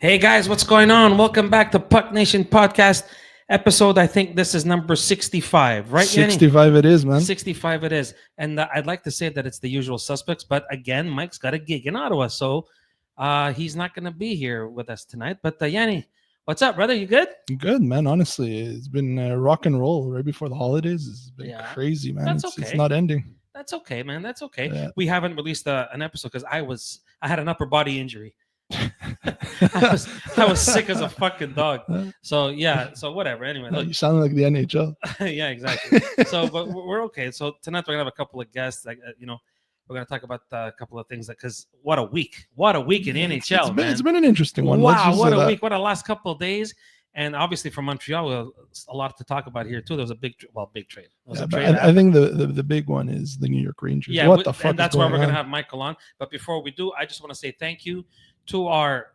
Hey guys, what's going on? Welcome back to Puck Nation Podcast episode. I think this is number 65, right, Yanni? 65 it is, man. 65 it is. And I'd like to say that it's the usual suspects, but again, Mike's got a gig in Ottawa, so he's not going to be here with us tonight. But Yanni, what's up, brother? You good? Good, man. Honestly, it's been rock and roll right before the holidays. It's been Yeah. crazy, man. That's It's okay. not ending. That's okay, man. That's okay. Yeah. We haven't released an episode because I had an upper body injury. I was sick as a fucking dog. So yeah, so whatever. Anyway, look, You sound like the NHL. yeah, exactly. So, but we're okay. So tonight we're gonna have a couple of guests. Like, we're gonna talk about a couple of things. Because what a week! What a week in the NHL, man. It's been an interesting one. Wow, what a week! What a last couple of days. And obviously from Montreal, a lot to talk about here too. There was a big trade. I think the big one is the New York Rangers. Yeah, what the fuck? And that's why we're gonna have Michael on. But before we do, I just want to say thank you to our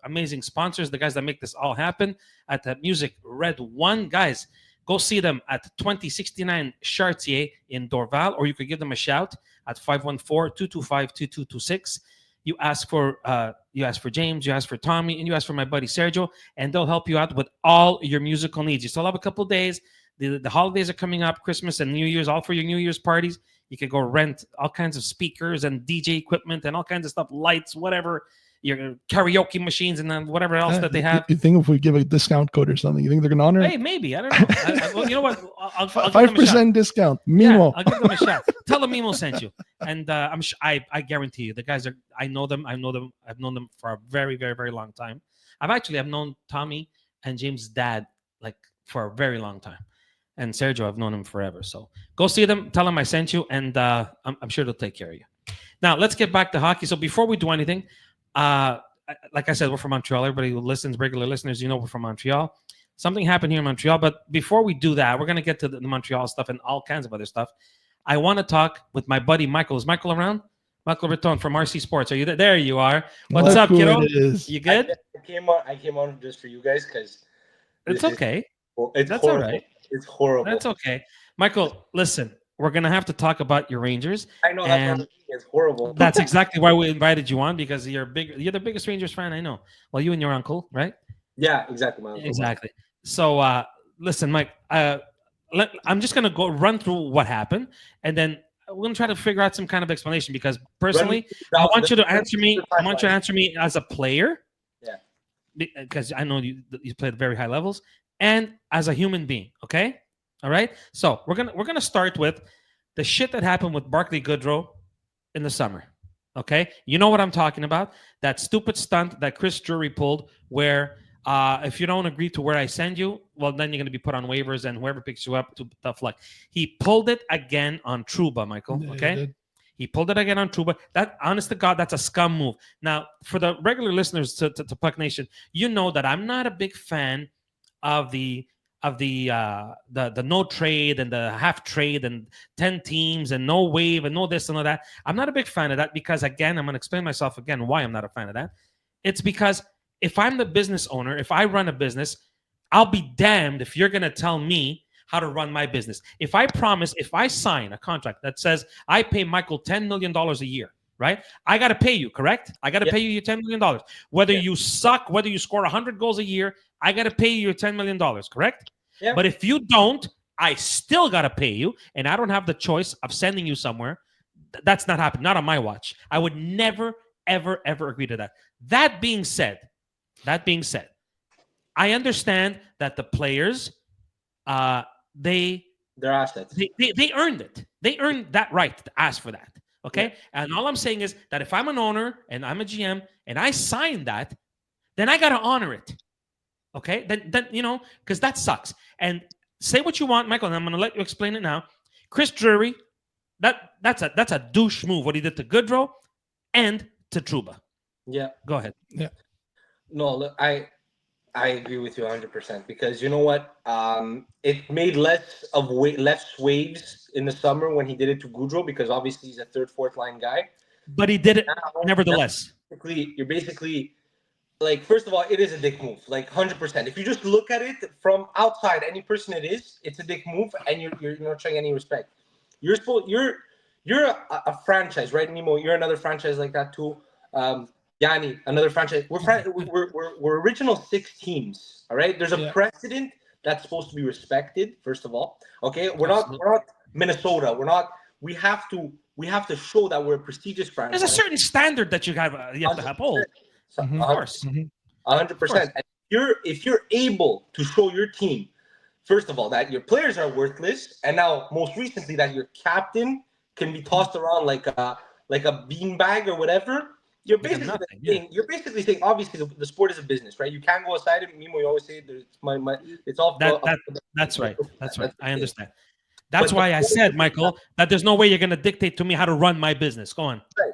amazing sponsors, the guys that make this all happen at the Music Red One. Guys, go see them at 2069 Chartier in Dorval, or you could give them a shout at 514-225-2226. You ask for James, you ask for Tommy, and you ask for my buddy Sergio, and they'll help you out with all your musical needs. You still have a couple of days. The holidays are coming up, Christmas and New Year's, all for your New Year's parties. You could go rent all kinds of speakers and DJ equipment and all kinds of stuff, lights, whatever, your karaoke machines and then whatever else that they have. You think if we give a discount code or something, you think they're going to honor it? Hey, maybe. I don't know. Well, you know what? I'll 5% discount. Mimo. Yeah, I'll give them a shot. Tell them Mimo sent you. And I guarantee you, the guys are, I know them. I've known them for a very, very, very long time. I've known Tommy and James' dad like for a very long time. And Sergio, I've known him forever. So go see them. Tell them I sent you, and I'm sure they'll take care of you. Now, let's get back to hockey. So before we do anything, like I said, we're from Montreal. Everybody who listens, regular listeners, we're from Montreal. Something happened here in Montreal. But before we do that, we're going to get to the Montreal stuff and all kinds of other stuff. I want to talk with my buddy Michael. Is Michael around? Michael Breton from RC Sports. Are you there? There you are. What's up, kiddo? You good? I came on just for you guys because it's okay. That's horrible. All right. It's horrible. That's okay. Michael, listen, we're going to have to talk about your Rangers. I know it's horrible. That's exactly why we invited you on, because you're the biggest Rangers fan I know. Well, you and your uncle, right? Yeah, exactly. My uncle. Exactly. So, listen, Mike, I'm just going to go run through what happened, and then we're going to try to figure out some kind of explanation, because personally, I want you to answer me. I want you to answer me as a player. Yeah. Because I know you played at very high levels, and as a human being, okay? All right? So we're gonna start with the shit that happened with Barclay Goodrow in the summer. Okay? You know what I'm talking about? That stupid stunt that Chris Drury pulled where if you don't agree to where I send you, well, then you're gonna be put on waivers, and whoever picks you up to tough luck. He pulled it again on Trouba, Michael. Okay? He pulled it again on Trouba. That, honest to God, that's a scum move. Now, for the regular listeners to Puck Nation, you know that I'm not a big fan of the no trade and the half trade and 10 teams and no wave and no this and all that. I'm not a big fan of that because, again, I'm going to explain myself again why I'm not a fan of that. It's because if I'm the business owner, if I run a business, I'll be damned if you're going to tell me how to run my business. If I sign a contract that says I pay Michael $10 million a year, right? I got to pay you, correct? I got to pay you your $10 million. Whether you suck, whether you score 100 goals a year, I got to pay you your $10 million, correct? Yeah. But if you don't, I still got to pay you, and I don't have the choice of sending you somewhere. That's not happening, not on my watch. I would never, ever, ever agree to that. That being said, I understand that the players, their assets. They earned it. They earned that right to ask for that. Okay. Yeah. And all I'm saying is that if I'm an owner and I'm a GM and I sign that, then I got to honor it. Okay. Then because that sucks. And say what you want, Michael, and I'm going to let you explain it now. Chris Drury, that's a douche move, what he did to Goodrow and to Trouba. Yeah. Go ahead. Yeah. No, look, I agree with you 100% because you know what? It made less waves in the summer when he did it to Goudreau because obviously he's a third, fourth line guy. But he did it nevertheless. You're basically like, first of all, it is a dick move, like 100%. If you just look at it from outside, any person it's a dick move, and you're not showing any respect. You're a franchise, right, Nemo? You're another franchise like that too. Yanni, another franchise. We're original 6 teams. All right. There's a precedent that's supposed to be respected. First of all, okay. We're not Minnesota. We're not. We have to show that we're a prestigious franchise. There's a certain standard that you have to uphold. Of course. 100%. And if you're able to show your team, first of all, that your players are worthless, and now most recently that your captain can be tossed around like a beanbag or whatever, you're basically saying obviously the sport is a business, right? You can't go aside it. Mimo, you always say it's all that's right. I understand. That's why I said, Michael, that there's no way you're going to dictate to me how to run my business. Go on. Right.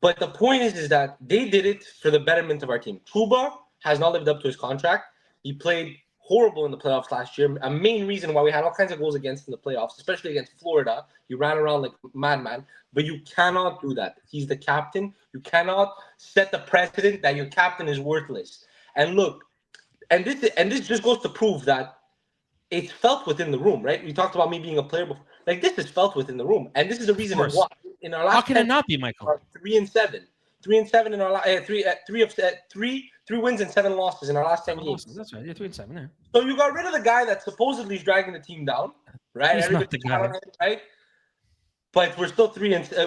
But the point is that they did it for the betterment of our team. Trouba has not lived up to his contract. He played horrible in the playoffs last year. A main reason why we had all kinds of goals against in the playoffs, especially against Florida. You ran around like a madman, but you cannot do that. He's the captain. You cannot set the precedent that your captain is worthless. And look, and this just goes to prove that it's felt within the room, right? We talked about me being a player before. Like, this is felt within the room, and this is the reason why in our last. How can it not be, Michael? 3-7 in our last 3 wins and 7 losses in our last 10 games. That's right. Yeah, 3-7. Yeah. So you got rid of the guy that supposedly is dragging the team down, right? He's not the guy, right? But we're still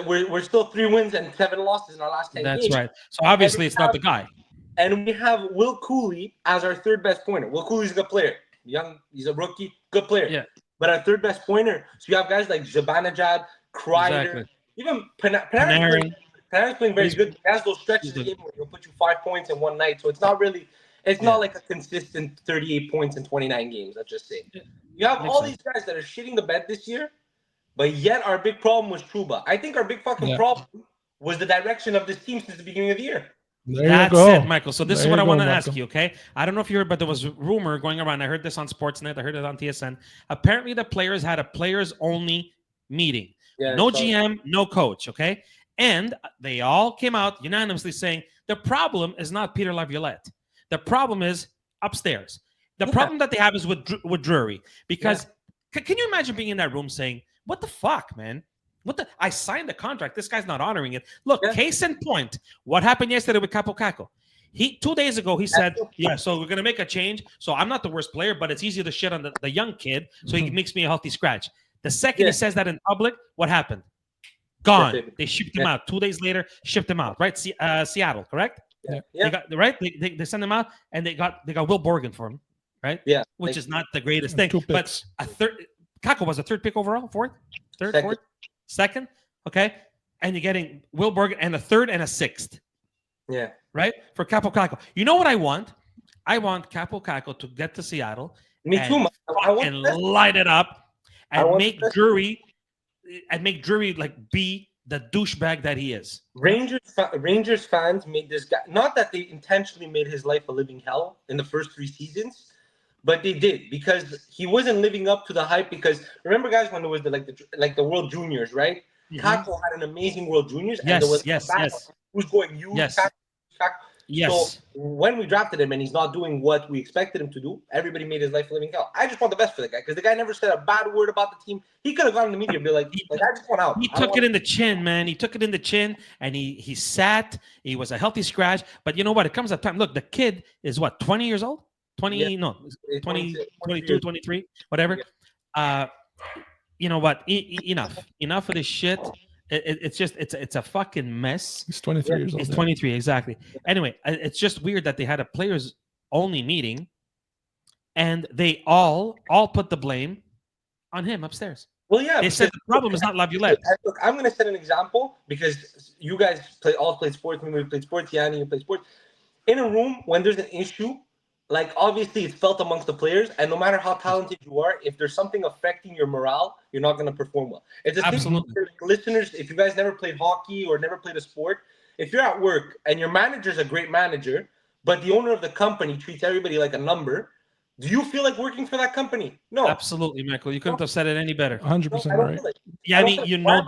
we're still 3 wins and 7 losses in our last 10 games. That's right. So obviously it's not the guy. And we have Will Cooley as our third best pointer. Will Cooley's a good player. He's a rookie, good player. Yeah. But our third best pointer. So you have guys like Zibanejad, Kreider, even Panarin. Panarin's playing very good. He has those stretches of the game where he'll put you 5 points in one night. So it's not really, not like a consistent 38 points in 29 games. Let's just say. You have all these guys that are shitting the bed this year, but yet our big problem was Trouba. I think our big fucking problem was the direction of this team since the beginning of the year. That's it, Michael. So this is what I want to ask you, okay? I don't know if you heard, but there was a rumor going around. I heard this on Sportsnet. I heard it on TSN. Apparently, the players had a players-only meeting. No GM, no coach, okay? And they all came out unanimously saying the problem is not Peter Laviolette. The problem is upstairs. The problem that they have is with Drury. Because can you imagine being in that room saying, what the fuck, man? I signed the contract. This guy's not honoring it. Look, case in point, what happened yesterday with Kappo Kakko? 2 days ago, he said, so we're going to make a change. So I'm not the worst player, but it's easier to shit on the young kid. So he makes me a healthy scratch. The second he says that in public, what happened? Gone. They shipped him out. 2 days later, shipped him out. Right? Seattle, correct? They got right. They sent him out, and they got Will Borgen for him, right? Yeah, which is not the greatest thing. But a third. Kakko was a 3rd pick overall, 4th, 3rd, 4th, 2nd. Okay, and you're getting Will Borgen and a 3rd and a 6th. Yeah. Right for Kappo Kakko. You know what I want? I want Kappo Kakko to get to Seattle. Me too. I want and light it up and make Drury like be the douchebag that he is. Rangers fans made this guy, not that they intentionally made his life a living hell in the first 3 seasons, but they did, because he wasn't living up to the hype. Because remember, guys, when there was the World Juniors, right? Mm-hmm. Kakko had an amazing World Juniors, and there was who's going you? Kakko. Yes. So when we drafted him and he's not doing what we expected him to do, everybody made his life a living hell. I just want the best for the guy, because the guy never said a bad word about the team. He could have gone in the media and be like, I just want out. He took it in the chin, man. He took it in the chin, and he sat. He was a healthy scratch. But you know what? It comes a time. Look, the kid is what, 20 years old? 22, 23, whatever. Yeah. You know what? Enough of this shit. It's a fucking mess. He's 23 years old. He's 23, exactly. Anyway, it's just weird that they had a players only meeting, and they all put the blame on him upstairs. Well, yeah, they said the problem is not Laviolette. Look, I'm going to set an example, because you guys all played sports. We played sports. Yanni, you played sports. In a room, when there's an issue, like, obviously it's felt amongst the players, and no matter how talented you are, if there's something affecting your morale, you're not going to perform well. It's a Absolutely. thing for listeners, if you guys never played hockey or never played a sport, if you're at work and your manager's a great manager, but the owner of the company treats everybody like a number, do you feel like working for that company? No. Absolutely, Michael. You couldn't have said it any better. 100% right. Yanni,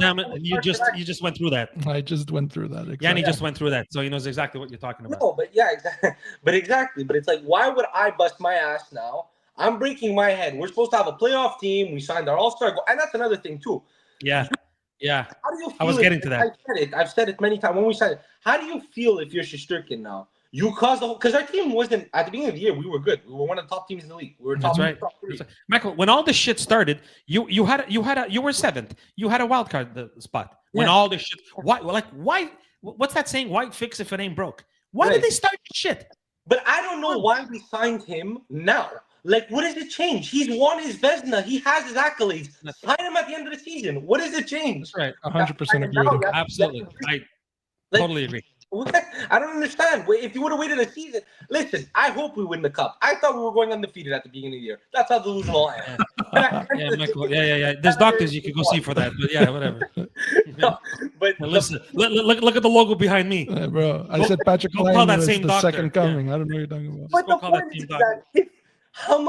damn it, you just went through that. I just went through that. Exactly. Yanni just went through that, so he knows exactly what you're talking about. No, but exactly. But it's like, why would I bust my ass now? I'm breaking my head. We're supposed to have a playoff team. We signed our all-star goal, and that's another thing too. Yeah. Yeah, How do you feel? I was getting to that. I've said it many times when we said it. How do you feel if you're Shesterkin now? You caused the whole because our team wasn't at the beginning of the year. We were good. We were one of the top teams in the league. We were That's top, right. top three. That's right. Michael, when all this shit started, you were seventh. You had a wild card spot. When all this shit, why? What's that saying? Why fix if it ain't broke? Why did they start this shit? But I don't know why we signed him now. Like, what does it change? He's won his Vesna. He has his accolades. Sign him at the end of the season. What does it change? That's right. 100% agree with you. Absolutely. I totally agree. I don't understand. If you would have waited a season, listen, I hope we win the cup. I thought we were going undefeated at the beginning of the year. That's how delusional I am. Yeah, Michael. Yeah. There's doctors you could go see for that, but yeah, whatever. No, but listen, look at the logo behind me. Bro, I said Patrick Go call Laine that was same the doctor. second coming. I don't know what you're talking about. But go the call that point team is doctor. that how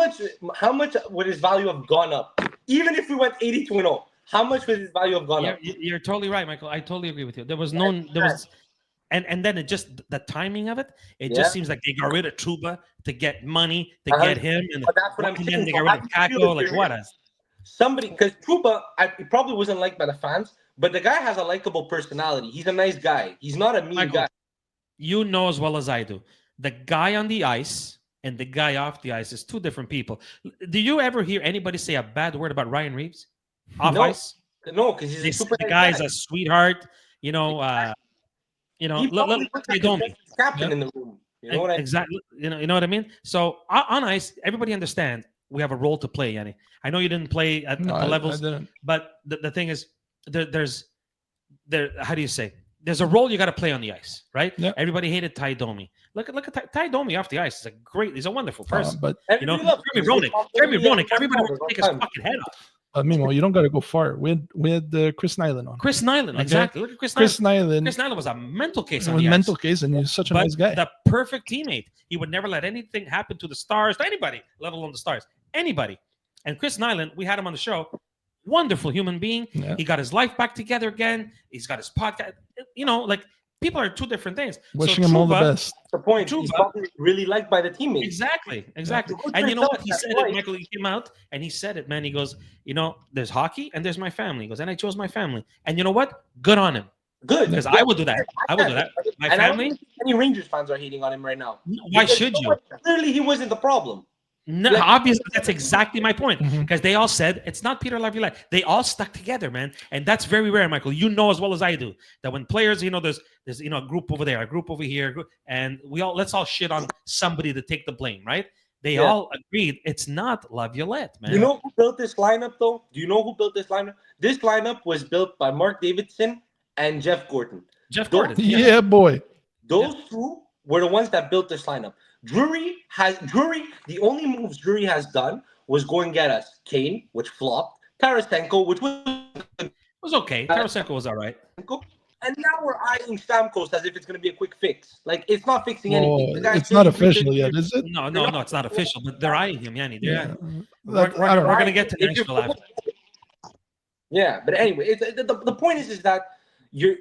much would his value have gone up? Even if we went 82-0, how much would his value have gone up? You're totally right, Michael. I totally agree with you. There was and then it just the timing of it. It just seems like they got rid of Truba to get money to get him, and But that's what I'm then saying. they So got rid how of do you feel Kakko. if Like you're what? him? Somebody, because Truba, he probably wasn't liked by the fans, but the guy has a likable personality. He's a nice guy. He's not a mean Michael, guy. you know as well as I do, the guy on the ice and the guy off the ice is two different people. Do you ever hear anybody say a bad word about Ryan Reeves off ice? No, because he's They a say super the nice guy's guy. a sweetheart. You know, He probably was I the don't consensus captain in the room. You know what I mean? exactly. You know what I mean. So on ice, everybody understands we have a role to play, Yanni. I know you didn't play at the levels, I didn't. but the thing is, there's how do you say? There's a role you got to play on the ice, right? Yep. Everybody hated Ty Domi. Look at Ty Domi off the ice. He's a wonderful person. But You know, Everybody loves him. Jeremy Roenick. Yeah, Everybody wants to take his fucking head off. meanwhile, you don't got to go far. We had Chris Nyland on. Chris Nyland, Okay. exactly. Look at Chris Chris Nyland. Nyland Chris Nyland was a mental case was on a the mental ice. case, and he's such a But nice guy. the perfect teammate. He would never let anything happen to the Stars, to anybody, let alone the Stars. Anybody. And Chris Nyland, we had him on the show. Wonderful human being. Yeah. He got his life back together again. He's got his podcast. You know, like people are two different things. Wishing him all the best. The point. Truba, He's probably really liked by the teammates. Exactly. Yeah. And you know what? He That's said it, right. Michael. He came out and he said it, man. He goes, you know, there's hockey and there's my family. He goes, and I chose my family. And you know what? Good on him. Good. Because I would do that. I would do that. My and family. I don't think any Rangers fans are hating on him right now. Why Because should you? Clearly, he wasn't the problem. No, Yeah. obviously, that's exactly my point. Mhm. Because they all said it's not Peter Laviolette. They all stuck together, man, and that's very rare, Michael. You know as well as I do that when players, you know, there's you know a group over there, a group over here, and let's all shit on somebody to take the blame, right? They all agreed it's not Laviolette, man. You know who built this lineup, though? Do you know who built this lineup? This lineup was built by Mark Davidson and Jeff Gordon. Jeff Those- Gordon. Yeah, boy. Those two were the ones that built this lineup. The only moves Drury has done was go and get us Kane, which flopped, Tarasenko, which was It was okay. Tarasenko was all right. and now we're eyeing Stamkos as if it's going to be a quick fix. Like, it's not fixing anything. The guy's It's not 33, official 33. yet, is it? No, it's not official, but they're eyeing him, Yanni. Yeah. We're I don't know. going to get to Nashville after. Yeah, but anyway, the point is that you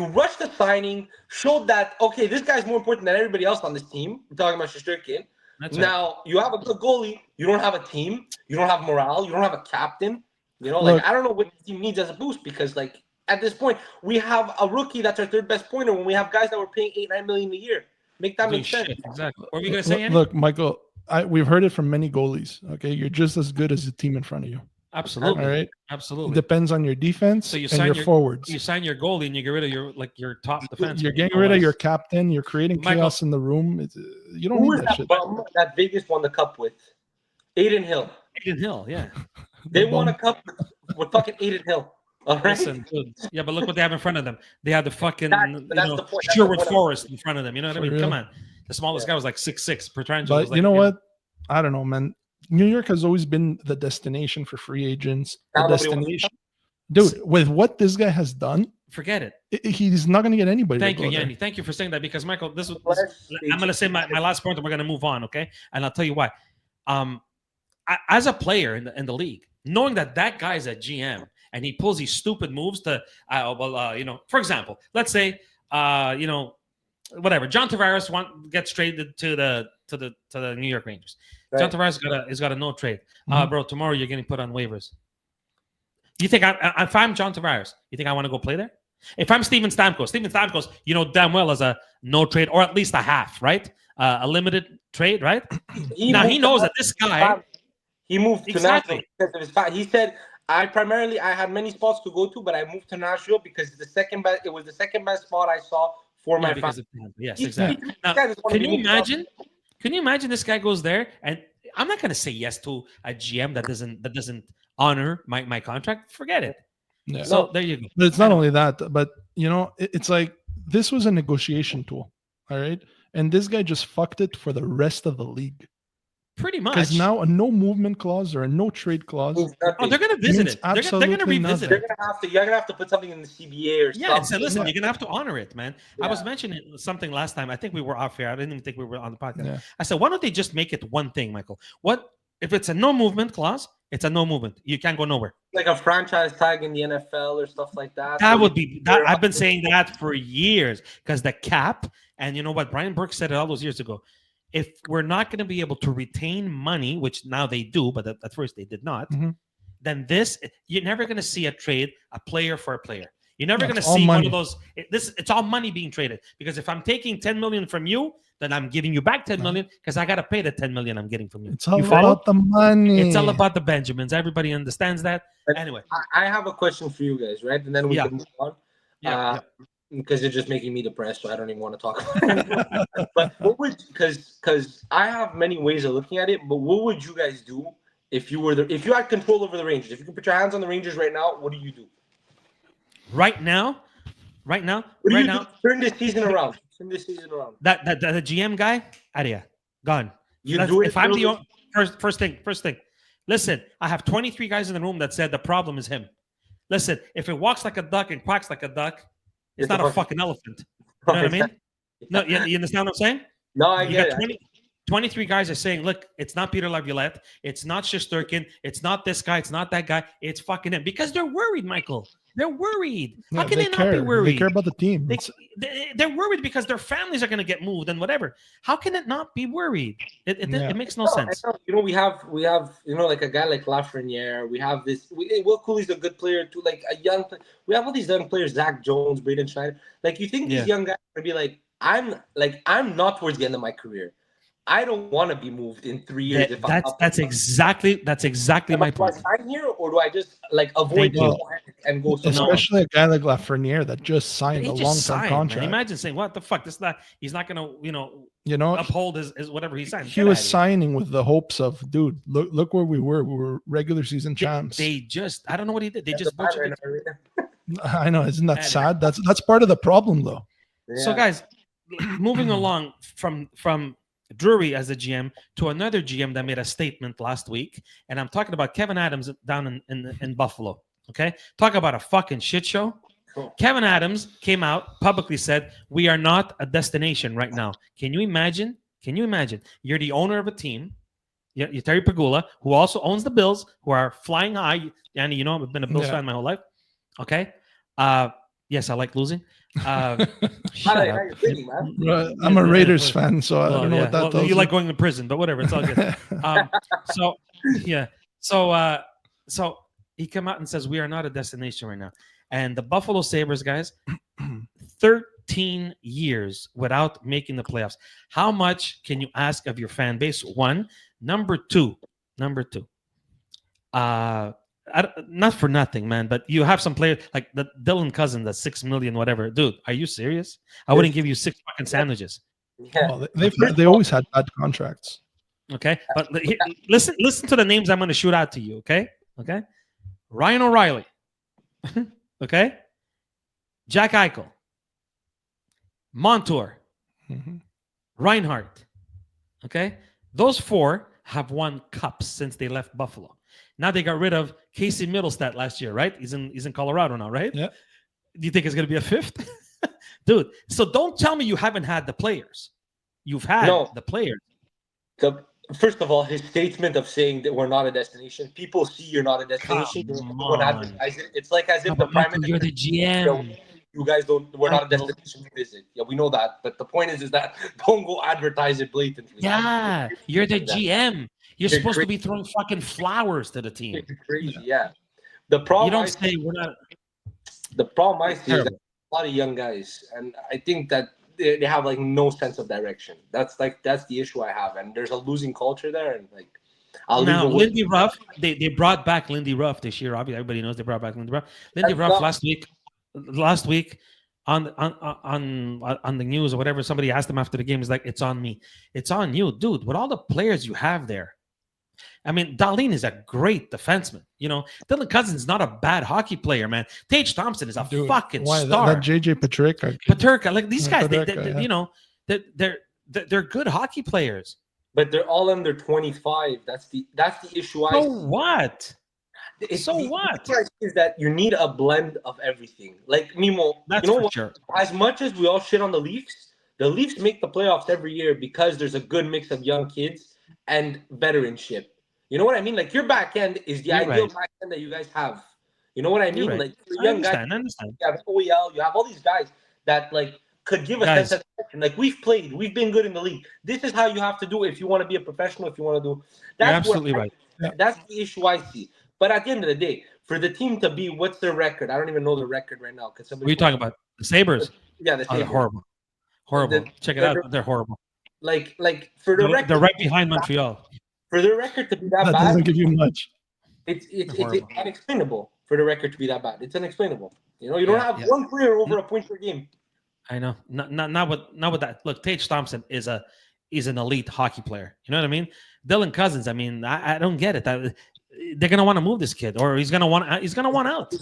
rushed the signing, showed that, okay, this guy's more important than everybody else on this team. We're talking about Shesterkin. That's right. Now, you have a good goalie. You don't have a team. You don't have morale. You don't have a captain. You know, Look, I don't know what the team needs as a boost because, at this point, we have a rookie that's our third best pointer when we have guys that were paying $8-9 million a year. Make that Doing make sense. shit, exactly. What were you going to say, Yanni? Look, Michael, we've heard it from many goalies. Okay, you're just as good as the team in front of you. Absolutely. All right. It Absolutely. depends on your defense So you and sign your forwards. You sign your goalie and you get rid of your top defense. You're getting rid of your captain. You're creating Michael- chaos in the room. You don't Who need was that that shit. bum that Vegas won the cup with? Aiden Hill. Aiden Hill, yeah. They The won a bum. cup with fucking Aiden Hill. All right. Listen, dude. Yeah, but look what they have in front of them. They have the fucking That's the point. That's the Sherwood point. Forest in front of them. You know what I For mean? Come real. on. The smallest Yeah. guy was like 6'6". Petrangelo But was like, you know what? I don't know, man. New York has always been the destination for free agents. The Now nobody wants to destination. Dude, with what this guy has done, Forget it. he's not going to get anybody. Thank to you, go there. Yanni. Thank you for saying that because Michael, I'm I'm going to say my last point, and we're going to move on, okay? And I'll tell you why. As a player in the league, knowing that guy is a GM and he pulls these stupid moves to, for example, let's say, whatever, John Tavares gets traded to the New York Rangers. Right. John Tavares has got a no trade. Mhm. Bro, tomorrow you're getting put on waivers. You think if I'm John Tavares, you think I want to go play there? If I'm Steven Stamkos, you know damn well as a no trade or at least a half, right? A limited trade, right? He knows that this guy. He moved to Exactly. Nashville because of his family. He said, I had many spots to go to, but I moved to Nashville because it was the second best spot I saw for my family. Yes, exactly. Now, can you imagine? Can you imagine this guy goes there and I'm not going to say yes to a GM that doesn't honor my contract. Forget it. Yeah. So there you go. But it's not only that, but it's like this was a negotiation tool, all right? And this guy just fucked it for the rest of the league. Pretty much. Because now a no movement clause or a no trade clause. Oh, they're going to visit it. They're going to revisit it. You're going to have to put something in the CBA or something. Yeah, and say, listen, you're going to have to honor it, man. Yeah. I was mentioning something last time. I think we were off here. I didn't even think we were on the podcast. Yeah. I said, why don't they just make it one thing, Michael? What if it's a no movement clause? It's a no movement. You can't go nowhere. Like a franchise tag in the NFL or stuff like that. That would be that. I've been saying that for years because the cap, and you know what? Brian Burke said it all those years ago. If we're not going to be able to retain money, which now they do, but at first they did not, then you're never going to see a trade, a player for a player. You're never going to see one of those. It's all money being traded. Because if I'm taking $10 million from you, then I'm giving you back $10 million because I got to pay the $10 million I'm getting from you. It's all about the money. It's all about the Benjamins. Everybody understands that. But anyway, I have a question for you guys, right? And then we can move on. Yeah. Because you're just making me depressed, so I don't even want to talk about it. But what would, because I have many ways of looking at it, but what would you guys do if you had control over the Rangers? If you could put your hands on the Rangers right now, what do you do? Right now? Turn this season around. That the GM guy, Aria, gone. If I'm the first thing. Listen, I have 23 guys in the room that said the problem is him. Listen, if it walks like a duck and quacks like a duck, it's not a fucking elephant. You know what I mean? No, you understand what I'm saying? No, I get it. 23 guys are saying, look, it's not Peter Laviolette. It's not Shesterkin. It's not this guy. It's not that guy. It's fucking him. Because they're worried, Michael. They're worried. How can they not be worried? They care about the team. They're worried because their families are going to get moved and whatever. How can it not be worried? It makes no sense. We have like a guy like Lafreniere. We have this. Will Cooley's a good player too. Like a young. We have all these young players. Zach Jones, Braden Schneider. Like you think these young guys are going to be like, I'm not towards the end of my career. I don't want to be moved in 3 years. That's exactly my point. Do I sign here, or do I just avoid and go? Especially a guy like Lafreniere that just signed a long-term contract. Man. Imagine saying, "What the fuck? This is not. He's not going to, uphold his whatever he signed." He was signing with the hopes of, dude, look where we were. We were regular season champs. I don't know what he did. They just butchered it. I know. Isn't that sad? That's part of the problem, though. Yeah. So, guys, moving along from Drury as a GM to another GM that made a statement last week, and I'm talking about Kevin Adams down in Buffalo. Okay, talk about a fucking shit show. Cool. Kevin Adams came out publicly said we are not a destination right now. Can you imagine? You're the owner of a team. You're Terry Pegula, who also owns the Bills, who are flying high. And I've been a Bills fan my whole life. Okay. Yes, I like losing. I'm a Raiders fan, so I don't know what that does. You like going to prison, but whatever, it's all good. So he came out and says we are not a destination right now. And the Buffalo Sabres, guys, 13 years without making the playoffs. How much can you ask of your fan base? One. Number two. Not for nothing, man, but you have some players like the Dylan Cousin, that's $6 million, whatever. Dude, are you serious? I wouldn't give you 6 fucking sandwiches. Yeah. Well, they always had bad contracts. Okay, but listen to the names I'm going to shoot out to you. Okay. Ryan O'Reilly. Okay. Jack Eichel. Montour. Reinhardt. Okay, those 4 have won cups since they left Buffalo. Now they got rid of Casey Middlestat last year, right? He's in Colorado now, right? Yeah. Do you think it's going to be a 5th? Dude, so don't tell me you haven't had the players. You've had the players. First of all, his statement of saying that we're not a destination, people see you're not a destination. It's like as if the Prime Minister, you're the GM. You guys we're not a destination to visit. Yeah, we know that. But the point is that don't go advertise it blatantly. Yeah, you're the GM. You're supposed to be throwing fucking flowers to the team. It's crazy, yeah. The problem You don't I say see, we're not. the problem I see is that Terrible. a lot of young guys, and I think that they have like no sense of direction. That's the issue I have, and there's a losing culture there, and like I'll leave Now, it with Lindy Ruff, they brought back Lindy Ruff this year. Obviously, everybody knows they brought back Lindy Ruff. Lindy that's Ruff not last week on the news or whatever, somebody asked him after the game, he's like, "It's on me. It's on you, dude. With all the players you have there, I mean, Darlene is a great defenseman. You know, Dylan Cousins is not a bad hockey player, man. Tage Thompson is a Dude, fucking why star. that JJ Patrick? Paterka, like these guys, Paterka, yeah. you know, they're good hockey players. but they're all under 25. That's the issue I So see. what? So The what? issue I see is that you need a blend of everything. Like Mimo, That's you know for what? sure. As much as we all shit on the Leafs make the playoffs every year because there's a good mix of young kids and veteranship. You know what I mean? Like your back end is the You're ideal right. back end that you guys have. You know what I You're mean? right. Like for I young guys, understand. you have OEL, you have all these guys that like could give a Guys, sense of direction. Like we've been good in the league. This is how you have to do it if you want to be a professional. If you want to do, you're that's what absolutely right. Yeah. that's the issue I see. But at the end of the day, for the team to be, what's their record? I don't even know the record right now. Because What are you talking about? The Sabres? Yeah, the Oh, they're Sabres. horrible. Horrible. Check it they're- out. They're horrible. like for the record, They're right behind Montreal. for their record to be that That bad, doesn't give you much. it's Horrible. unexplainable for the record to be that bad. It's unexplainable. You know, you don't have Yeah. one player over a point per game. I know. Not with that. Look, Tage Thompson is an elite hockey player. You know what I mean? Dylan Cousins. I mean, I don't get it. They're gonna want to move this kid, or he's gonna want out. His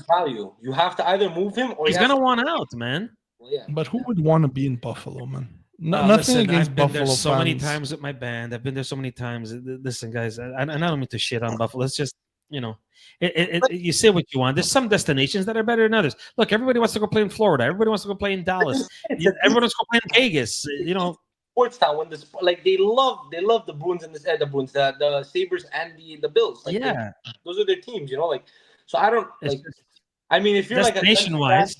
value. You have to either move him or He's gonna want out, man. Well, yeah. But who would want to be in Buffalo, man? Nothing Listen, against I've been Buffalo there so fans. many times with my band. I've been there so many times. Listen, guys, and I don't mean to shit on Buffalo. It's just, you know, you say what you want. There's some destinations that are better than others. Look, everybody wants to go play in Florida. Everybody wants to go play in Dallas. Everyone wants to go play in Vegas. You know, Sports town when like they love the Bruins and the Sabres and the Bills. Like yeah. those are their teams. You know, like so I don't It's like. I mean, if you're like destination wise,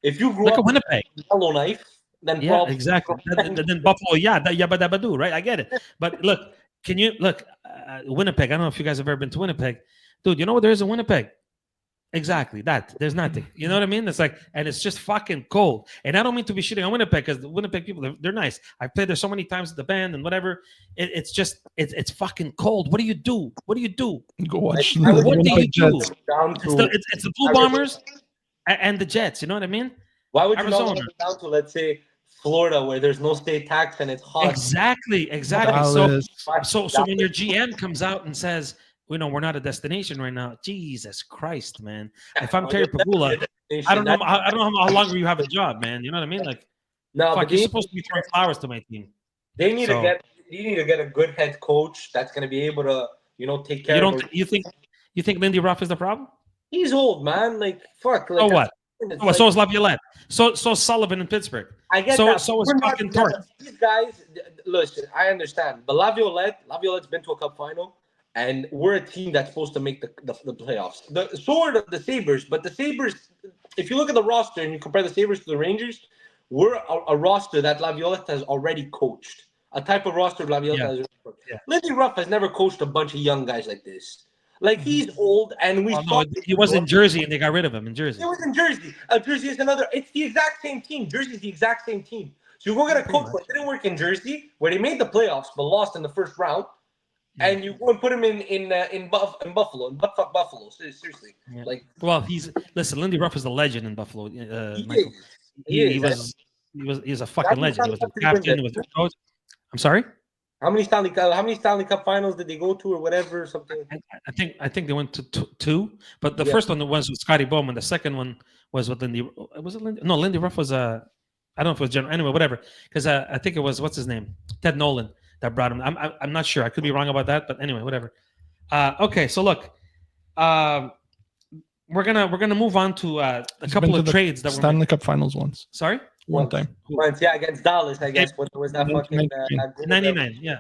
if you grew look up at Winnipeg. with Yellowknife, then Yeah, probably exactly. Then Buffalo, yeah, that yabba dabba do, right? I get it. But look, can you look Winnipeg? I don't know if you guys have ever been to Winnipeg, dude. You know what there is in Winnipeg? Exactly that. There's nothing. You know what I mean? It's like, and it's just fucking cold. And I don't mean to be shitting on Winnipeg because the Winnipeg people, they're nice. I've played there so many times with the band and whatever. It's just, it's fucking cold. What do you do? What do you do? Go watch Like, the what do you Winnipeg do? Jets. down to It's the Blue Bombers and the Jets. You know what I mean? why would you not Arizona. want to go down to let's say Florida where there's no state tax and it's hot? Exactly. Dallas. So when your GM comes out and says, "We know we're not a destination right now," Jesus Christ, man! If I'm Terry Pagula, I don't know how long you have a job, man. You know what I mean? Like, No, fuck, but you're supposed to be throwing flowers to my team. they need So- to get a good head coach that's going to be able to take care You of. don't? You think Lindy Ruff is the problem? He's old, man. Like fuck. Like, Oh what? it's Oh, like- so is Laviolette. So Sullivan in Pittsburgh. I get so that. so is We're not fucking together. Torts. These guys, listen, I understand, but Laviolette's been to a cup final, and we're a team that's supposed to make the playoffs. So are the Sabres, but the Sabres, if you look at the roster and you compare the Sabres to the Rangers, we're a roster that Laviolette has already coached. A type of roster Laviolette Yeah. has already coached. Yeah. Lindy Ruff has never coached a bunch of young guys like this. Like he's old, and we Oh, saw no, he was in Jersey and they got rid of him in Jersey. It was in Jersey. Jersey is another. It's the exact same team. Jersey is the exact same team. So you go get a Pretty coach that didn't work in Jersey, where they made the playoffs but lost in the first round, and you go and put him in Buffalo, and fuck Buffalo. Seriously, Yeah. like Well, listen. Lindy Ruff is a legend in Buffalo. he Michael. is. He is. He's a fucking legend. He was their captain. He was their coach. I'm sorry. How many Stanley Cup finals did they go to, or whatever? Something. I think they went to two, but the first one was with Scotty Bowman. The second one was with Lindy. Was it Lindy? No, Lindy Ruff was I don't know if it was general. Anyway, whatever. Because I think it was what's his name, Ted Nolan, that brought him. I'm not sure. I could be wrong about that, but anyway, whatever. Okay, so look, we're gonna move on to a He's couple been of to the trades that were. Stanley Cup Finals once. Sorry, One time. Once, yeah, against Dallas, I guess. What was that fucking? 99. Yeah,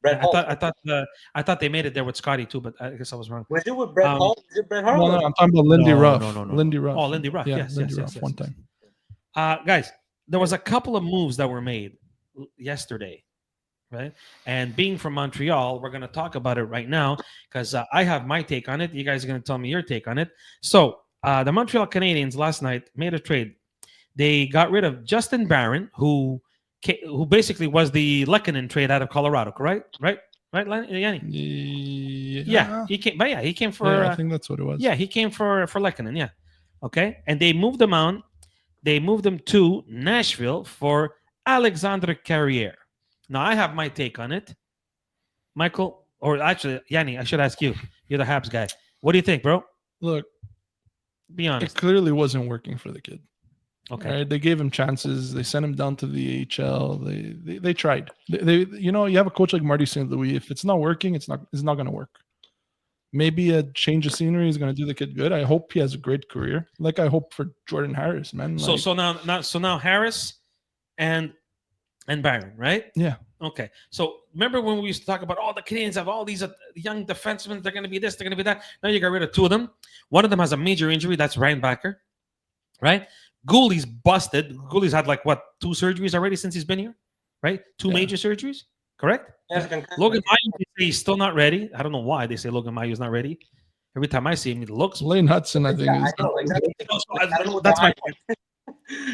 Brett Hall. I thought they made it there with Scotty too, but I guess I was wrong. Was it with Brett Hall? Was it Brett Hall? No, I'm talking about Lindy No, Ruff. no. Lindy Ruff. Oh, Lindy Ruff. Yeah, Yes, Lindy yes, Ruff. yes. One time. Guys, there was a couple of moves that were made yesterday, right? And being from Montreal, we're going to talk about it right now because I have my take on it. You guys are going to tell me your take on it. So the Montreal Canadiens last night made a trade. They got rid of Justin Barron, who basically was the Lehkonen trade out of Colorado, correct? Right, Yanni? Yeah, he came. But yeah, he came for. I think that's what it was. Yeah, he came for Lehkonen. Yeah, okay. And they moved him on. They moved him to Nashville for Alexandre Carrier. Now I have my take on it, Michael, or actually Yanni. I should ask you. You're the Habs guy. What do you think, bro? Look, Be honest. it clearly wasn't working for the kid. Okay. Right? They gave him chances. They sent him down to the AHL. They tried. They you have a coach like Marty St. Louis. If it's not working, it's not going to work. Maybe a change of scenery is going to do the kid good. I hope he has a great career. Like I hope for Jordan Harris, man. Like, So now Harris and Byron, right? Yeah. Okay. So remember when we used to talk about the Canadiens have all these young defensemen, they're going to be this, they're going to be that. Now you got rid of two of them. One of them has a major injury. That's Ryan Backer, right? Goulie's busted. Goulie's had like what, 2 surgeries already since he's been here, right? 2 major surgeries, correct? Logan Mayu, they say he's still not ready. I don't know why they say Logan Mayu's not ready. Every time I see him, he looks. Lane Hudson, I think, That's my point.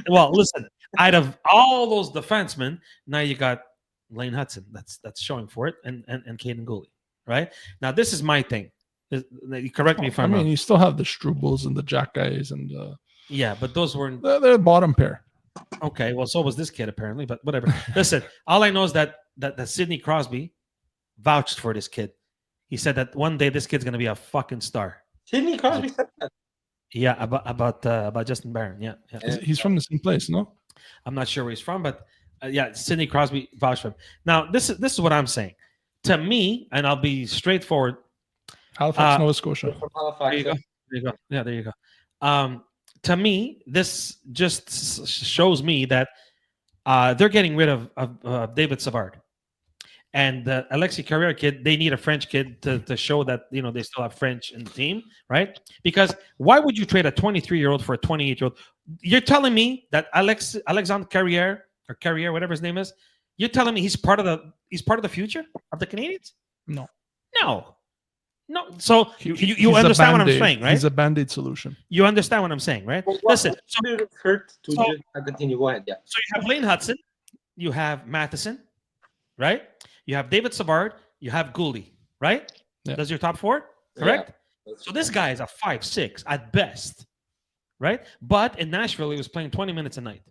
Well, listen, out of all those defensemen, now you got Lane Hudson. That's showing for it, and Caden Goulet, right? Now this is my thing. You correct me if I'm wrong. you still have the Strubles and the Jack guys and Yeah, but those weren't. they're the bottom pair. Okay, well, so was this kid apparently, but whatever. Listen, all I know is that Sidney Crosby vouched for this kid. He said that one day this kid's gonna be a fucking star. Sidney Crosby said that. Yeah, about Justin Barron. Yeah. He's from the same place, no? I'm not sure where he's from, but yeah, Sidney Crosby vouched for him. Now, this is what I'm saying. To me, and I'll be straightforward. Halifax, Nova Scotia. There you go. Yeah, there you go. To me, this just shows me that they're getting rid of David Savard. And the Alexis Carrier kid, they need a French kid to show that they still have French in the team, right? Because why would you trade a 23-year-old for a 28-year-old? You're telling me that Alexandre Carrier or Carrier, whatever his name is, you're telling me he's part of the future of the Canadiens? No. So you understand what I'm saying, right? He's a band-aid solution. You understand what I'm saying, right? Well, Listen. Continue. Go ahead. Yeah. So you have Lane Hudson, you have Matheson, right? You have David Savard, you have Goulet, right? Yeah. That's your top 4, correct? Yeah. So this guy is a 5'6" at best, right? But in Nashville, he was playing 20 minutes a night.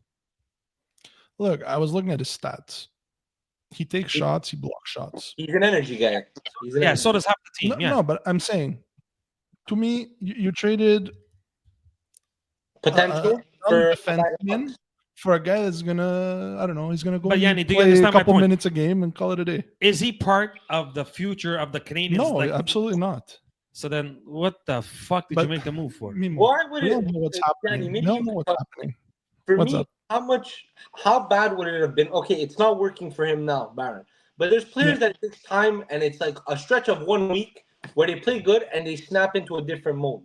Look, I was looking at his stats. He takes shots, he blocks shots. He's an energy guy. So does half the team. No, but I'm saying, to me, you traded potential for defenseman for a guy that's gonna, I don't know, he's gonna go Yanni, play a couple minutes a game and call it a day. Is he part of the future of the Canadiens? No, absolutely not. So then, what the fuck did you make the move for? Why would it? Know what's happening. Danny, Know what's happening. For What's me, up? how bad would it have been? Okay, it's not working for him now, Barron. But there's players that it takes time, and it's like a stretch of 1 week where they play good and they snap into a different mode,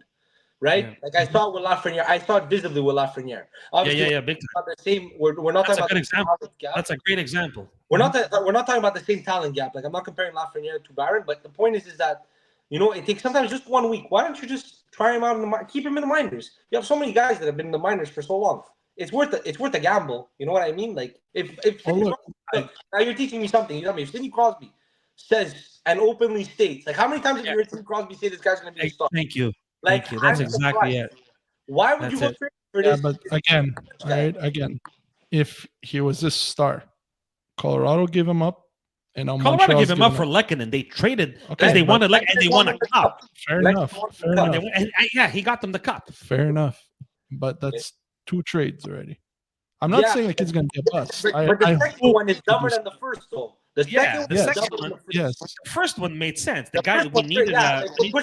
right? Yeah. Like I saw it with Lafreniere. I saw it visibly with Lafreniere. Obviously, Yeah, big time. Not the same. We're not That's talking a good about example. the gap. That's a great example. We're not talking about the same talent gap. Like I'm not comparing Lafreniere to Barron, but the point is that it takes sometimes just 1 week. Why don't you just try him out keep him in the minors? You have so many guys that have been in the minors for so long. It's worth a gamble. You know what I mean? Like if now you're teaching me something. You know me. If Sidney Crosby says and openly states, like how many times have you heard Sidney Crosby say this guy's going to be a star? Thank you. Like Thank you. That's exactly it. Why would you go trade for this? But again, if he was this star, Colorado gave him up, and now Colorado gave him up for Lehkonen. They traded because they wanted and they won a cup. Fair enough. Yeah, he got them the cup. Fair enough. But that's 2 trades already. I'm not saying the kid's going to be a bust. But the second one is dumber than the first, though. The second one, yes. The first one made sense. The guy we needed. We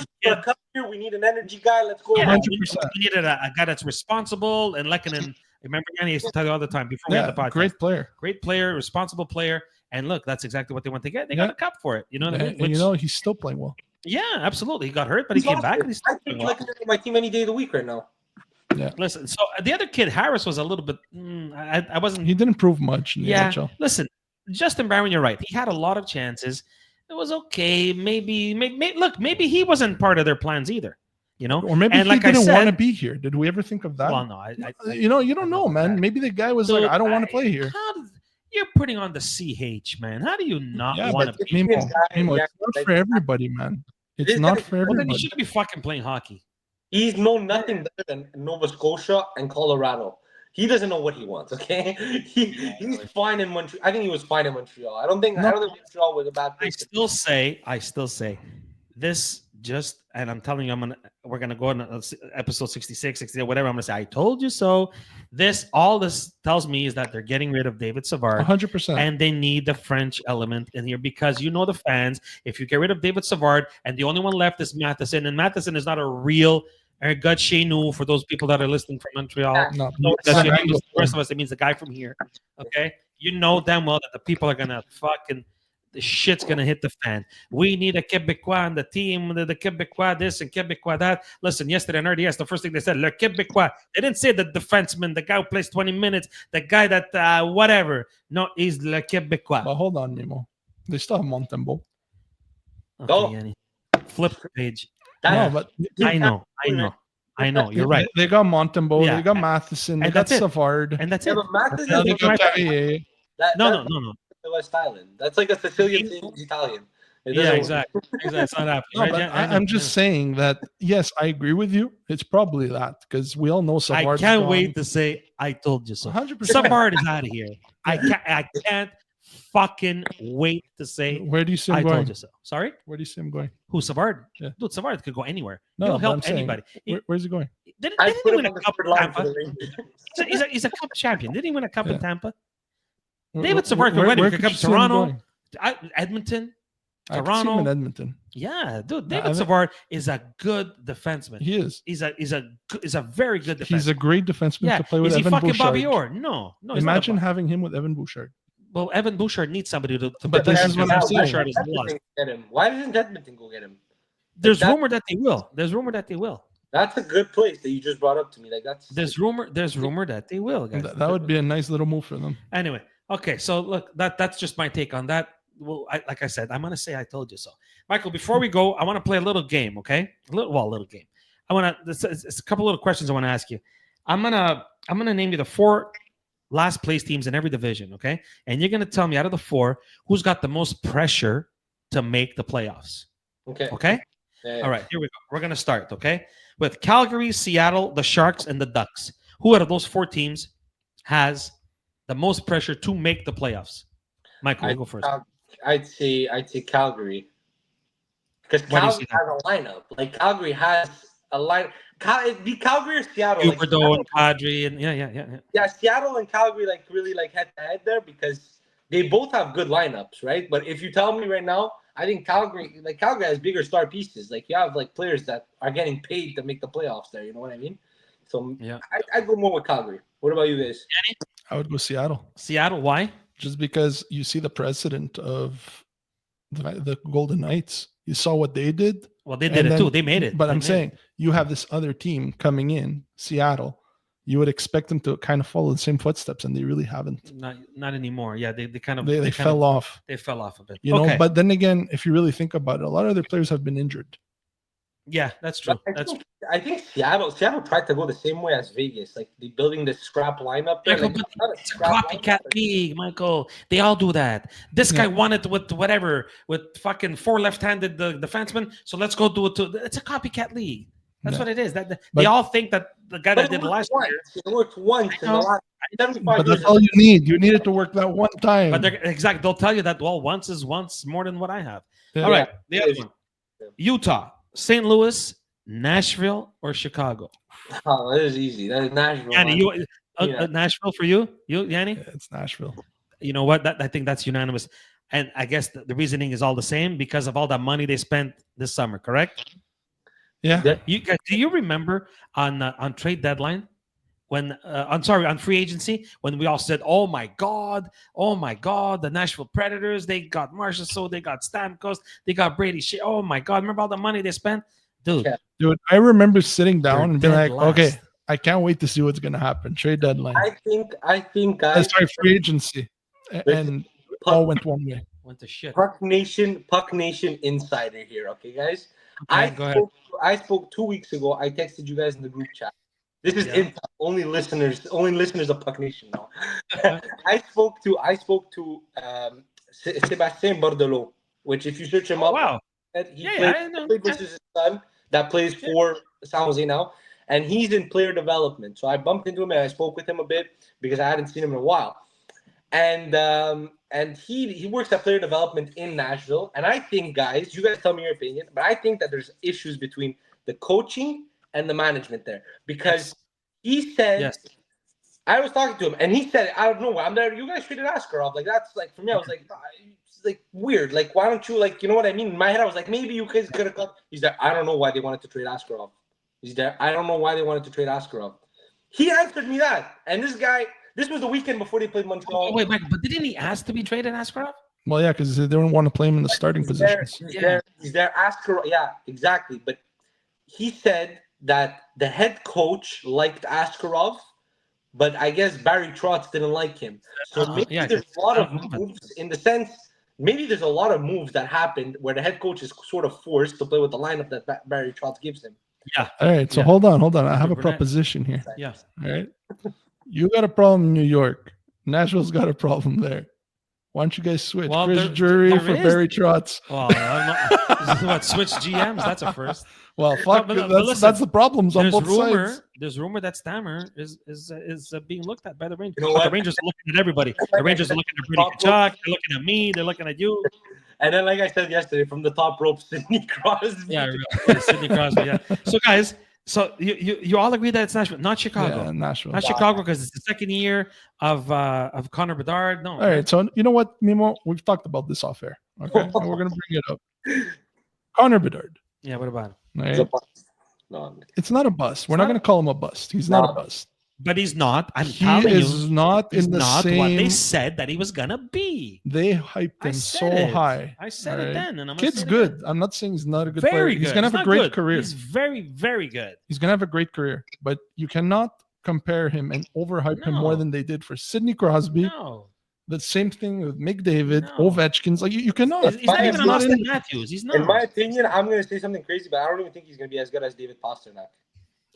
need an energy guy. Let's go. Yeah, we needed a guy that's responsible and Lehkonen. Remember, Yanni used to tell you all the time before we had the podcast. Great player, responsible player. And look, that's exactly what they want to get. They got a cup for it. You know what I mean? And he's still playing well. Yeah, absolutely. He got hurt, but he came back. And he's still playing well. My team any day of the week right now. Yeah. Listen, so the other kid, Harris, was a little bit. I wasn't. He didn't prove much in the NHL. Listen, Justin Barron, you're right. He had a lot of chances. It was okay. Maybe look, maybe he wasn't part of their plans either. You know, Or maybe and he like I didn't want to said, be here. Did we ever think of that? well, no, You know, you I don't know know, about man. that. Maybe the guy was Dude, like, I don't want to play here. You're putting on the CH, man. How do you not Yeah, want but to? It's Mimo, guy, Mimo, yeah, it's not like, for everybody, man. It's this not guy- for Well, then you everybody. shouldn't be fucking playing hockey. He's known nothing better than Nova Scotia and Colorado. He doesn't know what he wants. Okay, he's fine in Montreal. I think he was fine in Montreal. I don't think Montreal was a bad I place. still say, this just, and I'm telling you, we're gonna go on episode 66, 68, whatever. I'm gonna say, I told you so. All this tells me is that they're getting rid of David Savard. 100%. And they need the French element in here because you know the fans. If you get rid of David Savard and the only one left is Matheson, and Matheson is not a real gut Chenou for those people that are listening from Montreal. No, No, it's not the Anglo- rest of us, it means the guy from here. Okay, you know damn well that the people are gonna fucking. The shit's gonna hit the fan. We need a Quebecois on the team. The Quebecois this and Quebecois that. Listen, yesterday on RDS, the first thing they said, Le Quebecois. They didn't say the defenseman, the guy who plays 20 minutes, the guy that whatever. No, he's Le Quebecois. But hold on, Mimo. They still have Montembeau. Okay, Oh. Yanni. Flip the page. No, Yeah. but I know. You're right. They got Montembeau. Yeah. They got Matheson. They And got that's it. Savard. And that's Yeah, it. but Matheson Now they is got Carrier. No. the West Island. That's like a Sicilian thing. It's Italian. It Yeah, doesn't- exactly. It's not happening. No, right? but Yeah, I know. I'm just saying that, yes, I agree with you. It's probably that because we all know I Savard's can't gone. wait to say I told you so. 100%. Savard is out of here. I can't fucking wait to say Where do you see him I going? told you so. Sorry? Where do you see him going? Who, Savard? Yeah. Dude, Savard could go anywhere. No, He'll but help I'm saying, anybody. Where's he going? Didn't I he put win him a on the cup third in line for Tampa? the Rangers. He's a cup champion. Didn't he win a cup in Yeah. Tampa? Where- David Savard where- could win. where He could could come you to see him Toronto, going? Edmonton. I could see him in Toronto. Edmonton. Yeah, dude. I David think- Savard is a good defenseman. He is. He's a very good defenseman. He's a great defenseman yeah. to play with Is he Evan fucking Bouchard. Bobby Orr? No. He's not a Imagine Bob- having him with Evan Bouchard. Well, Evan Bouchard needs somebody to But put this his is what I'm saying. Bouchard is Edmonton lost. get him. Why doesn't Edmonton go get him? There's that- rumor that they will. That's a good place that you just brought up to me. Like that's There's rumor that they will, guys. That would be a nice little move for them. Anyway, okay. So look, that's just my take on that. Well, like I said, I'm gonna say I told you so, Michael. Before we go, I want to play a little game. Okay, a little game. I want to. It's a couple little questions I want to ask you. I'm gonna name you the 4 last place teams in every division. Okay, and you're gonna tell me out of the 4 who's got the most pressure to make the playoffs. okay. Okay. Yeah. All right, here we go. We're gonna start, okay, with Calgary, Seattle, the Sharks, and the Ducks. Who out of those 4 teams has the most pressure to make the playoffs? Michael, you go first. I'd say Calgary because Why do you say Calgary has a lineup. Like Calgary has a line. It'd be Calgary or Seattle. Like, Huberdeau and Kadri, and yeah. yeah, Seattle and Calgary like really like head to head there because they both have good lineups, right? But if you tell me right now, I think Calgary has bigger star pieces. Like you have like players that are getting paid to make the playoffs there. You know what I mean? So Yeah. I'd go more with Calgary. What about you guys? I would go Seattle Seattle, why? just because you see the precedent of the Golden Knights. You saw what they did. Well, they did And it then- too. They made it. But They I'm made saying you have this other team coming in, Seattle. You would expect them to kind of follow the same footsteps, and they really haven't. it. not anymore. Yeah, they kind of They kind fell of, off. They fell off a bit. You know, okay. but then again, if you really think about it, a lot of their players have been injured. Yeah, that's true. That's true. I think Seattle tried to go the same way as Vegas. Like they building this scrap lineup. There. Michael, Like, but it's not a it's a scrap copycat lineup. league, Michael. They all do that. This guy Yeah. wanted with whatever, with fucking 4 left-handed defensemen. So let's go do it too. It's a copycat league. That's Yeah. what it is. They But- all think that the guy But that did it last worked year. once. It worked once in the know. last 75 But years. that's all you need. You need it to work that one time. But they're exactly. They'll tell you that once is once more than what I have. Yeah. All right, the Yeah. other one: Utah, St. Louis, Nashville, or Chicago. Oh, that is easy. That is Nashville. Yanni, man. you Nashville for you, Yanni. Yeah, it's Nashville. You know what? I think that's unanimous. And I guess the reasoning is all the same because of all that money they spent this summer. Correct? Yeah. Yeah. You guys, do you remember on trade deadline when on free agency when we all said, "Oh my God, the Nashville Predators, they got Marshall, so they got Stamkos, they got Brady Shea. Oh my God, remember all the money they spent, dude." Yeah. Dude, I remember sitting down They're and being dead like, okay, last. I can't wait to see what's going to happen. Trade deadline. I think guys. Sorry, free agency. And all went one way. Went to shit. Puck Nation insider here, okay, guys. Okay, go ahead. I spoke 2 weeks ago. I texted you guys in the group chat. This is Yeah. intel. Only listeners of Puck Nation know. I spoke to Sébastien Bordelot, which if you search him up, Wow. he Yeah, I know. played versus his son that plays for San Jose now, and he's in player development. So I bumped into him and I spoke with him a bit because I hadn't seen him in a while. And he works at player development in Nashville. And I think, guys, you guys tell me your opinion, but I think that there's issues between the coaching and the management there because he said, I was talking to him and he said, I don't know, I'm there. You guys traded Askarov. Like that's like for me, I was like, it's like weird. Like why don't you like you know what I mean? In my head, I was like, maybe you guys could have cut. He's there. I don't know why they wanted to trade Askarov. He's there. I don't know why they wanted to trade Askarov. He answered me that, and this guy. This was the weekend before they played Montreal. Oh, wait, Mike, but didn't he ask to be traded, Askarov? Well, yeah, because they don't want to play him in the starting positions. He's there. Askarov. Yeah, exactly. But he said that the head coach liked Askarov, but I guess Barry Trotz didn't like him. So maybe there's a lot of moves in the sense. Maybe there's a lot of moves that happened where the head coach is sort of forced to play with the lineup that Barry Trotz gives him. Yeah. All right. So hold on. I have a proposition here. Yeah. All right. You got a problem in New York. Nashville's got a problem there. Why don't you guys switch? Well, Chris Drury for Barry Trotz. Well, what, switch GMs? That's a first. Well, fuck. But that's the problems on both sides. There's rumor that Stammer is being looked at by the Rangers. You know what? The Rangers are looking at everybody. The Rangers are looking at Brady Tkachuk. They're looking at me. They're looking at you. And then, like I said yesterday, from the top rope, Sidney Crosby. Yeah, Sidney Crosby. Yeah. So, guys, so you all agree that it's Nashville, not Chicago. Yeah, Nashville. Not Chicago because it's the second year of Connor Bedard. No. All right. So you know what, Mimo? We've talked about this off air. Okay, and we're gonna bring it up. Connor Bedard. Yeah. What about him? Right? No, it's not a bust. We're not going to call him a bust. He's not a bust. But he's not. I'm telling you, he's not in the same. What they said that he was gonna be. They hyped him so high. I said it then, and I'm kid's good. I'm not saying he's not a good player. Very good. He's gonna have a great career. He's very, very good. He's gonna have a great career, but you cannot compare him and overhype him more than they did for Sidney Crosby. No. The same thing with McDavid, Ovechkin's. Like you cannot. He's not even Austin Matthews. He's not. In my opinion, I'm going to say something crazy, but I don't even think he's going to be as good as David Pastrnak.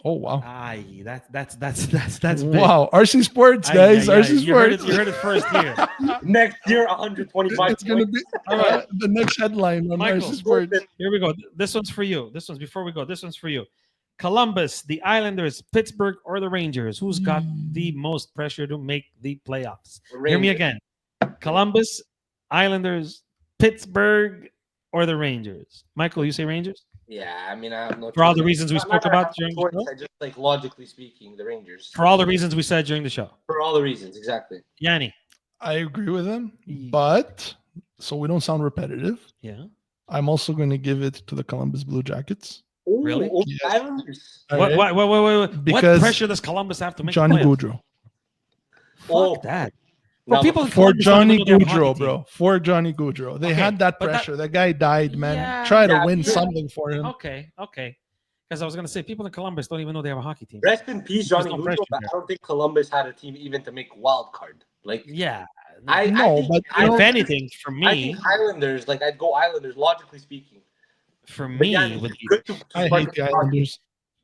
Oh wow! Aye, that's big. Wow. RC Sports, guys. RC Sports. You heard it first here. Next year, 125. It's going to be the next headline on Michael, RC Sports. Here we go. This one's for you. This one's before we go. This one's for you. Columbus, the Islanders, Pittsburgh, or the Rangers? Who's got the most pressure to make the playoffs? Hear me again. Columbus, Islanders, Pittsburgh, or the Rangers? Michael, you say Rangers? Yeah, I mean, I have no. For all the reasons we spoke about during the show? I just like logically speaking, the Rangers. For all the reasons we said during the show. For all the reasons, exactly. Yanni. I agree with him, but so we don't sound repetitive. Yeah. I'm also going to give it to the Columbus Blue Jackets. Ooh, really? Yes. Islanders. Wait. Because what pressure does Columbus have to make? Johnny Gaudreau. Fuck that. No, people for Johnny Gaudreau, bro. For Johnny Gaudreau. They had that but pressure. That guy died, man. Try to win something for him. Okay. Because I was going to say, people in Columbus don't even know they have a hockey team. Rest in peace, Johnny Gaudreau. But I don't think Columbus had a team even to make wild card. Like, yeah. If anything, for me, I think Islanders. Like, I'd go Islanders, logically speaking. For me, I hate the Islanders.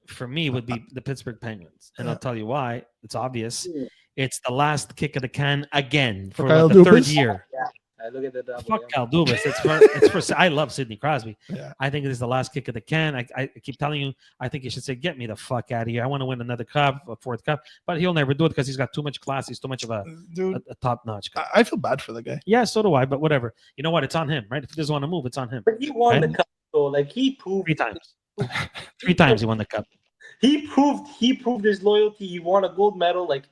For me, would be the Pittsburgh Penguins, and I'll tell you why. It's obvious. It's the last kick of the can again for like the third year. Yeah. Look at that. Fuck Kyle Dubas. It's for. I love Sidney Crosby. Yeah. I think it is the last kick of the can. I keep telling you. I think you should say, "Get me the fuck out of here. I want to win another cup, a fourth cup." But he'll never do it because he's got too much class. He's too much of a top-notch guy. I feel bad for the guy. Yeah, so do I. But whatever. You know what? It's on him, right? If he doesn't want to move, it's on him. But he won the cup, so like he proved 3 times. 3 times he won the cup. He proved his loyalty. He won a gold medal. Like,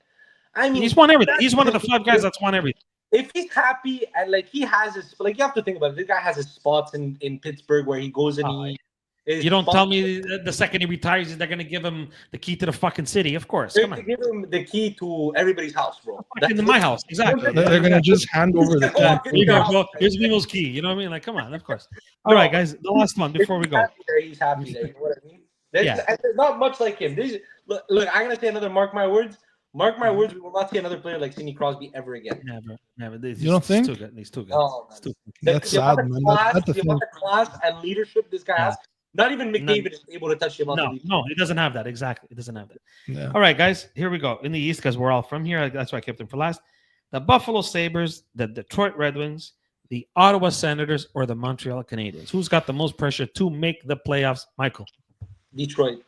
I mean, he's won everything. He's one of the 5 guys that's won everything. If he's happy and like he has his, like you have to think about it. This guy has his spots in Pittsburgh where he goes and you don't tell me the second he retires, they're going to give him the key to the fucking city. Of course. They're going to give him the key to everybody's house, bro. In my house. Exactly. They're going to just hand over the key. Here's Mimo's key. You know what I mean? Like, come on, of course. All right, guys. The last one before we go. He's happy there. You know what I mean? There's not much like him. Look, I'm going to say another, mark my words. Mark my words, we will not see another player like Sidney Crosby ever again. Never. You don't think? He's too good. He's too good. Oh, He's too good. That's sad, man. That's the the amount thing. of class and leadership this guy Yeah. has. Not even McDavid is able to touch the amount of leadership. No, he doesn't have that. Exactly. He doesn't have that. Yeah. All right, guys, here we go. In the East, because we're all from here. That's why I kept them for last. The Buffalo Sabres, the Detroit Red Wings, the Ottawa Senators, or the Montreal Canadiens. Who's got the most pressure to make the playoffs? Michael. Detroit.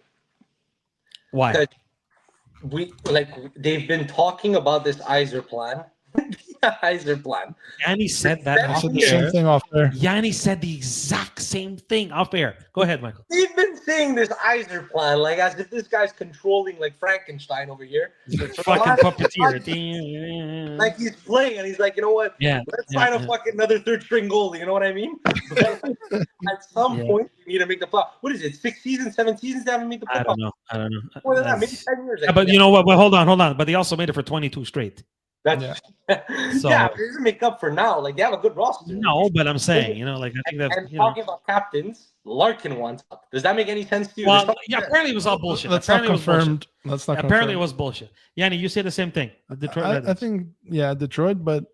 Why? They've been talking about this Iser plan. Iser plan. Yanni said that I off said the same air. thing off there. Yanni said the exact same thing off air. Go ahead, Michael. They've been saying this Iser plan, like as if this guy's controlling like Frankenstein over here. Fucking puppeteer. Like he's playing and he's like, you know what? Yeah. Let's find a fucking another third string goalie. You know what I mean? At some point, you need to make the playoff. What is it? 6 seasons, 7 seasons they haven't made the playoff. I don't know. More than that, maybe 10 years. Yeah, but you know what? Well, hold on. But they also made it for 22 straight. That's So- yeah, but it doesn't make up for now. Like they have a good roster. No, but I'm saying, like I think that. And talking about captains, Larkin wants up. Does that make any sense to you? Well, yeah, apparently it was all bullshit. That's not Apparently it was bullshit. confirmed. That's not Apparently it confirmed. was bullshit. Yanni, you say the same thing. The Detroit Red I Wings. think, yeah, Detroit, but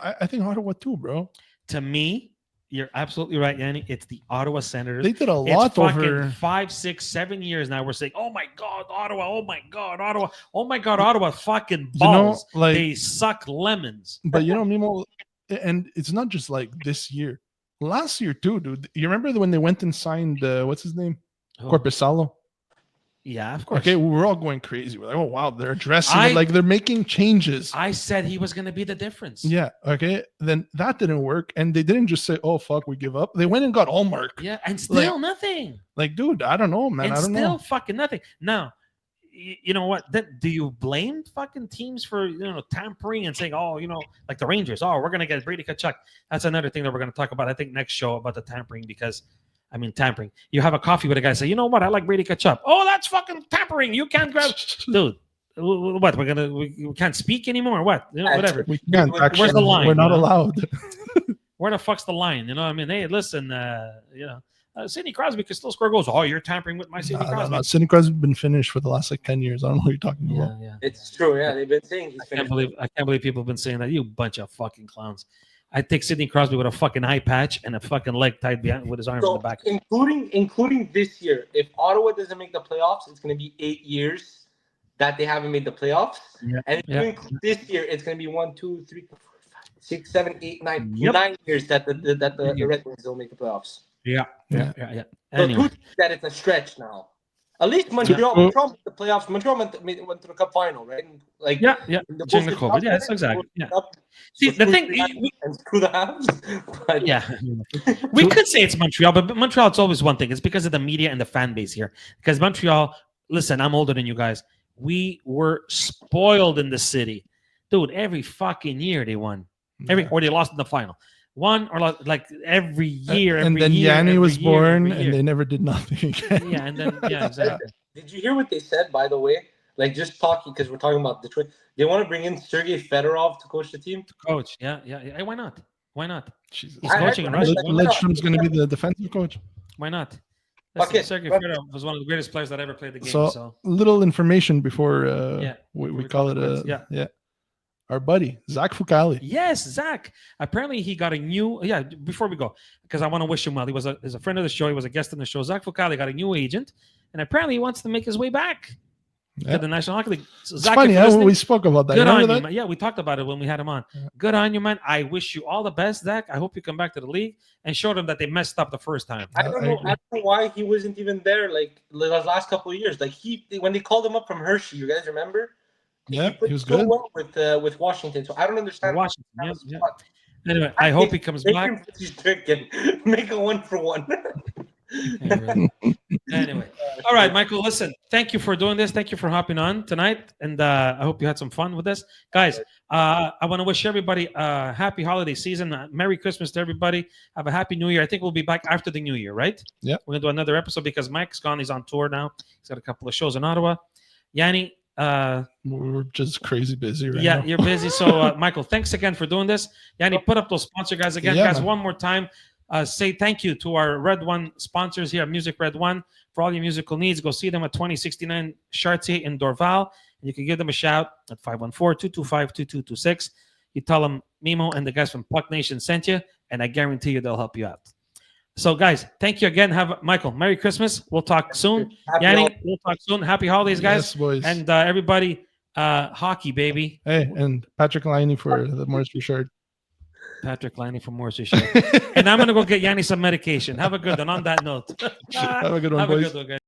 I think Ottawa too, bro. To me, you're absolutely right, Yanni. It's the Ottawa Senators. They did a It's lot fucking over. 5, 6, 7 years now. We're saying, "Oh my God, Ottawa! Oh my God, Ottawa! Oh my God, Ottawa! Fucking balls! like, they suck lemons." but Mimo, and it's not just like this year. Last year too, dude. You remember when they went and signed what's his name, Oh, Corpusalo? yeah, of course. Okay, we were all going crazy. We're like, oh wow, they're addressing I- it, like they're making changes. I said he was going to be the difference. Yeah. Okay. Then that didn't work, and they didn't just say, "Oh fuck, we give up." They went and got Allmark. Yeah, and still nothing. Like, dude, I don't know, man. And I don't still know. fucking nothing. Now, you know what? Then do you blame fucking teams for tampering and saying, "Oh, like the Rangers, oh, we're gonna get Brady Kachuk." That's another thing that we're gonna talk about. I think next show about the tampering because. I mean, tampering. You have a coffee with a guy, say, "You know what? I like Brady Kachuk." Oh, that's fucking tampering. You can't grab, dude. What? We can't speak anymore. What? Whatever. We can't. Where's Actually, the line, we're not you know? allowed. Where the fuck's the line? You know what I mean? Hey, listen, Sidney Crosby could still score goals. Oh, you're tampering with my Sidney Crosby. Sidney Crosby's been finished for the last like 10 years. I don't know what you're talking about. Yeah. It's true. Yeah, they've been saying he's I can't finished. believe people have been saying that. You bunch of fucking clowns. I take Sidney Crosby with a fucking eye patch and a fucking leg tied behind with his arms in So, the back. including this year, if Ottawa doesn't make the playoffs, it's going to be 8 years that they haven't made the playoffs. Yeah, And if yeah. you include this year, it's going to be 1, 2, 3, 4, 5, 6, 7, 8, 9, Yep. 9 years that the Red Wings don't make the playoffs. Yeah. So Anyway, who thinks that it's a stretch now? At least Montreal made the playoffs. Montreal went to the Cup final, right? And, like yeah. the During the postseason COVID. cup, Yes, exactly. Yeah. Cup, See, so the screw thing, the and screw the Habs. But yeah, we could say it's Montreal, but Montreal, it's always one thing. It's because of the media and the fan base here. Because Montreal, listen, I'm older than you guys. We were spoiled in the city, dude. Every fucking year they won, or they lost in the final. One or like every year. And then Yanni was born, and they never did nothing again. Yeah, and then exactly. Did you hear what they said, by the way? Like, just talking, because we're talking about Detroit. They want to bring in Sergei Fedorov to coach the team. Coach, yeah. Hey, why not? Why not? Jesus. He's coaching in Russia. Lidstrom's going to be the defensive coach. Why not? Okay, Sergei but- Fedorov was one of the greatest players that ever played the game. So, So, little information before we we call talk it about a yeah. Our buddy Zach Fucali. yes, Zach. Apparently, he got a new. Yeah, before we go, because I want to wish him well. He's a friend of the show. He was a guest on the show. Zach Fucali got a new agent, and apparently, he wants to make his way back to the National Hockey League. So, It's Zach, funny if you're how listening, we spoke about that. good on Remember you, that? man. Yeah, we talked about it when we had him on. Yeah. Good on you, man. I wish you all the best, Zach. I hope you come back to the league and show them that they messed up the first time. I don't know why he wasn't even there. Like the last couple of years, like when they called him up from Hershey, you guys remember? Yeah, put he was so good. well with Washington. So I don't understand. Washington, how yeah, that was yeah. fun. Anyway, I hope he comes Make back. him put his trick and make a 1-for-1. Anyway, all right, Michael. Listen, thank you for doing this. Thank you for hopping on tonight, and I hope you had some fun with this, guys. I want to wish everybody a happy holiday season. Merry Christmas to everybody. Have a happy New Year. I think we'll be back after the New Year, right? Yeah. We're gonna do another episode because Mike's gone. He's on tour now. He's got a couple of shows in Ottawa. Yanni. We're just crazy busy right Yeah, now. you're busy. So, Michael, thanks again for doing this. Yanni, put up those sponsor guys again. Yeah, guys, man. one more time. Say thank you to our Red One sponsors here at Music Red One. For all your musical needs, go see them at 2069 Chartier in Dorval. And you can give them a shout at 514-225-2226. You tell them Mimo and the guys from Puck Nation sent you, and I guarantee you they'll help you out. So, guys, thank you again. Michael, Merry Christmas. We'll talk soon. Happy Yanni, holidays. we'll talk soon. Happy holidays, guys. Yes, boys. And everybody, hockey, baby. Hey, and Patrick Liney for the Morris Richard. Patrick Liney from Morrissey Show. And I'm going to go get Yanni some medication. Have a good one. On that note. Have a good one, Have a boys. good one, guys.